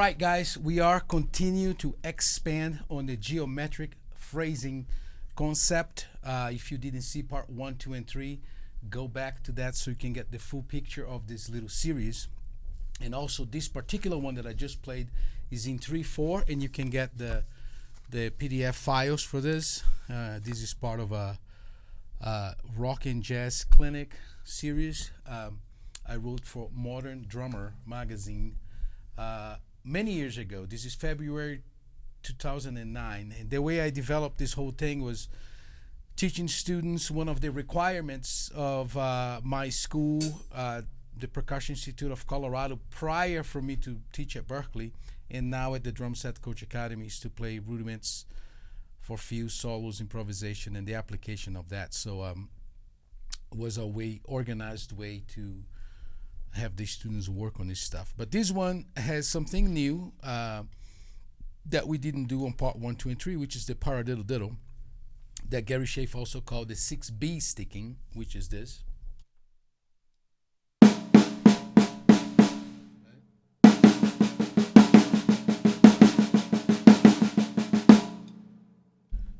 right, guys, we are continue to expand on the geometric phrasing concept. If you didn't see part 1, 2, and 3, go back to that so you can get the full picture of this little series. And also this particular one that I just played is in 3/4, and you can get the PDF files for this. This is part of a rock and jazz clinic series I wrote for Modern Drummer magazine many years ago. This is February 2009, and the way I developed this whole thing was teaching students. One of the requirements of my school, the Percussion Institute of Colorado, prior for me to teach at Berklee and now at the Drum Set Coach Academy, is to play rudiments for fills, solos, improvisation, and the application of that. So it was a organized way to have the students work on this stuff. But this one has something new that we didn't do on part 1, 2, and 3, which is the paradiddle diddle, that Gary Chaffee also called the 6B sticking, which is this.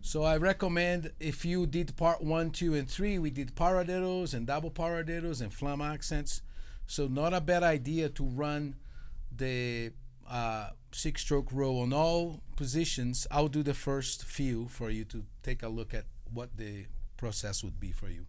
So I recommend, if you did part 1, 2, and 3, we did paradiddles and double paradiddles and flam accents. So not a bad idea to run the 6-stroke roll on all positions. I'll do the first few for you to take a look at what the process would be for you.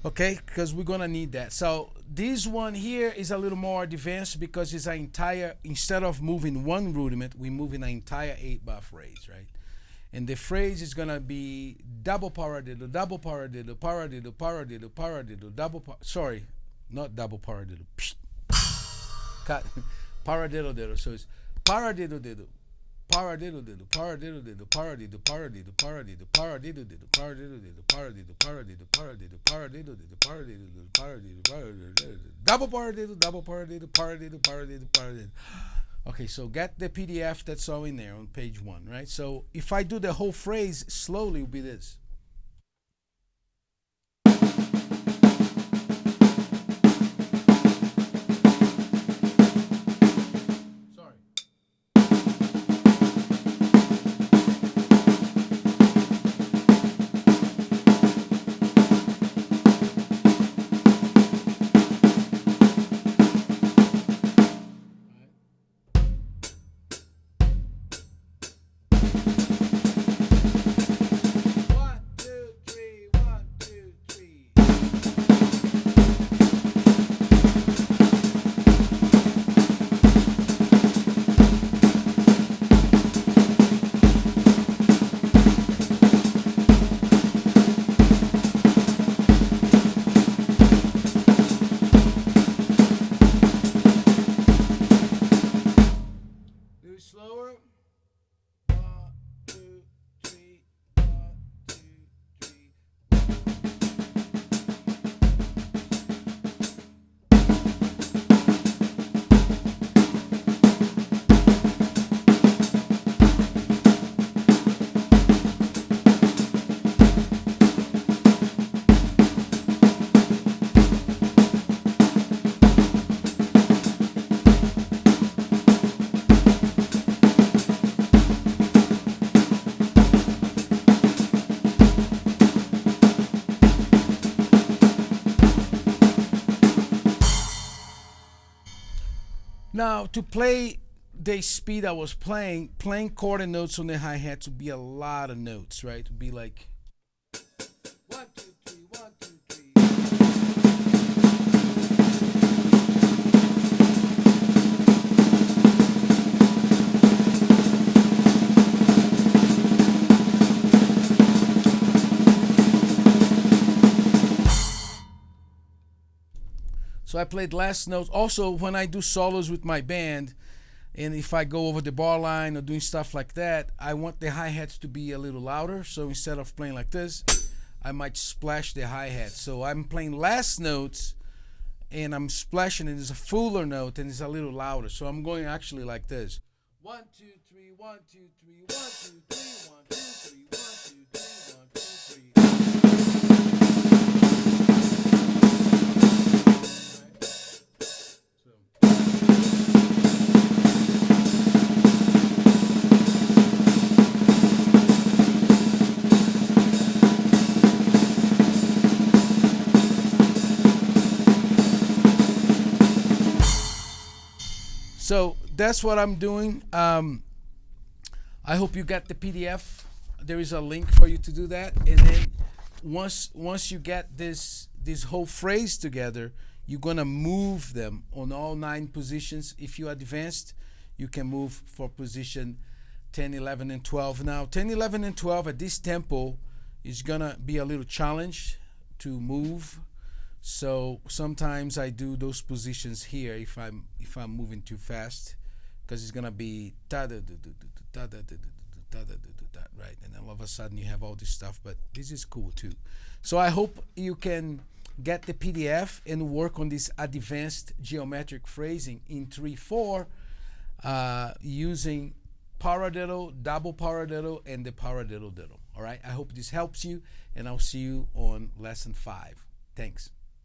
Okay, because we're gonna need that. So this one here is a little more advanced because it's an entire, instead of moving one rudiment, we're moving an entire 8-bar phrase, right? And the phrase is gonna be double paradiddle, double paradiddle, paradiddle, paradiddle, paradiddle, sorry, not double paradiddle. Cut. Paradiddle diddle. So it's paradiddle diddle. Paradiddle diddle, paradiddle diddle, paradiddle, paradiddle, paradiddle, paradiddle diddle, paradiddle diddle, paradiddle, paradiddle, paradiddle, paradiddle diddle, paradiddle diddle, paradiddle, paradiddle, double paradiddle, double paradiddle, paradiddle, paradiddle, paradiddle. Okay, so get the PDF that's all in there on page 1, right? So if I do the whole phrase slowly, it will be this. Slower. 1, 2, 3, 1, 2, 3. Now, to play the speed I was playing quarter notes on the hi-hat to be a lot of notes, right? To be like 1, 2, 3, 1, 2, 3. So I played last notes. Also, when I do solos with my band, and if I go over the bar line or doing stuff like that, I want the hi-hats to be a little louder. So instead of playing like this, I might splash the hi-hat. So I'm playing last notes and I'm splashing it. It's a fuller note and it's a little louder. So I'm going actually like this. 1, 2, 3, 1, 2, 3, 1, 2, 3, 1, 2, 3, 1, 2, 3, 1, 2, 3. So that's what I'm doing. I hope you got the PDF. There is a link for you to do that. And then once you get this whole phrase together, you're gonna move them on all 9 positions. If you advanced, you can move for position 10, 11, and 12. Now 10, 11, and 12 at this tempo is gonna be a little challenge to move. So sometimes I do those positions here if I'm moving too fast, because it's gonna be right, and then all of a sudden you have all this stuff. But this is cool too. So I hope you can get the PDF and work on this advanced geometric phrasing in 3/4 using paradiddle, double paradiddle, and the paradiddle diddle. All right. I hope this helps you, and I'll see you on lesson 5. Thanks.